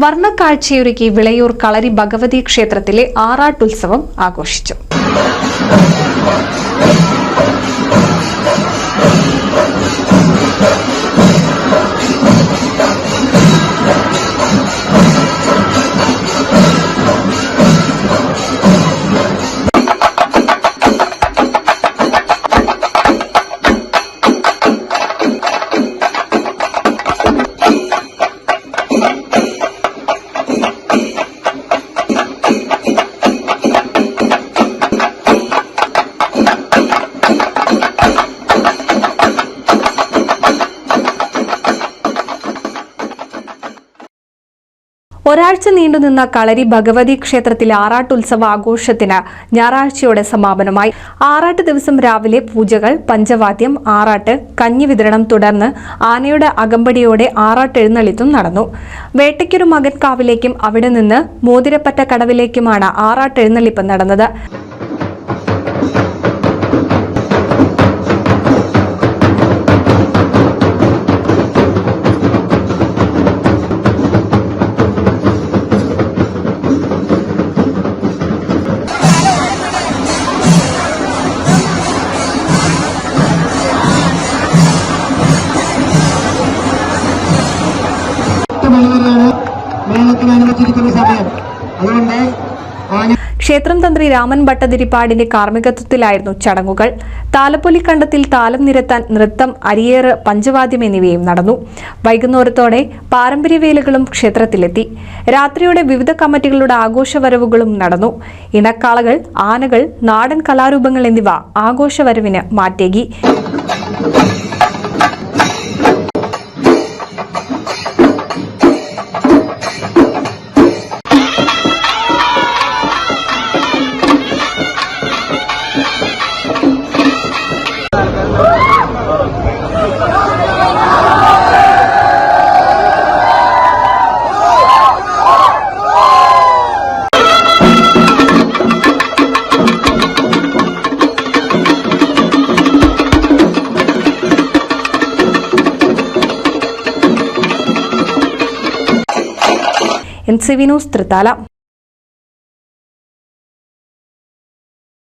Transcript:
വർണ്ണക്കാഴ്ചയൊരുക്കി വിളയൂർ കളരി ഭഗവതി ക്ഷേത്രത്തിലെ ആറാട്ടുത്സവം ആഘോഷിച്ചു. ഒരാഴ്ച നീണ്ടുനിന്ന കളരി ഭഗവതി ക്ഷേത്രത്തിലെ ആറാട്ടുത്സവ ആഘോഷത്തിന് ഞായറാഴ്ചയോടെ സമാപനമായി. ആറാട്ട് ദിവസം രാവിലെ പൂജകൾ, പഞ്ചവാദ്യം, ആറാട്ട്, കഞ്ഞി വിതരണം, തുടർന്ന് ആനയുടെ അകമ്പടിയോടെ ആറാട്ട് എഴുന്നള്ളിത്തും നടന്നു. വേട്ടയ്ക്കൊരു മകൻ കാവിലേക്കും അവിടെ നിന്ന് മോതിരപ്പറ്റ കടവിലേക്കുമാണ് ആറാട്ട് എഴുന്നള്ളിപ്പ് നടന്നത്. ക്ഷേത്രം തന്ത്രി രാമൻ ഭട്ടതിരിപ്പാടിന്റെ കാർമ്മികത്വത്തിലായിരുന്നു ചടങ്ങുകൾ. താലപ്പൊലിക്കണ്ടത്തിൽ താലം നിരത്താൻ നൃത്തം, അരിയേറ്, പഞ്ചവാദ്യം എന്നിവയും നടന്നു. വൈകുന്നേരത്തോടെ പാരമ്പര്യവേലകളും ക്ഷേത്രത്തിലെത്തി. രാത്രിയോടെ വിവിധ കമ്മിറ്റികളുടെ ആഘോഷവരവുകളും നടന്നു. ഇണക്കാളകൾ, ആനകൾ, നാടൻ കലാരൂപങ്ങൾ എന്നിവ ആഘോഷവരവിന് മാറ്റേകി. NCV news, Thrithala.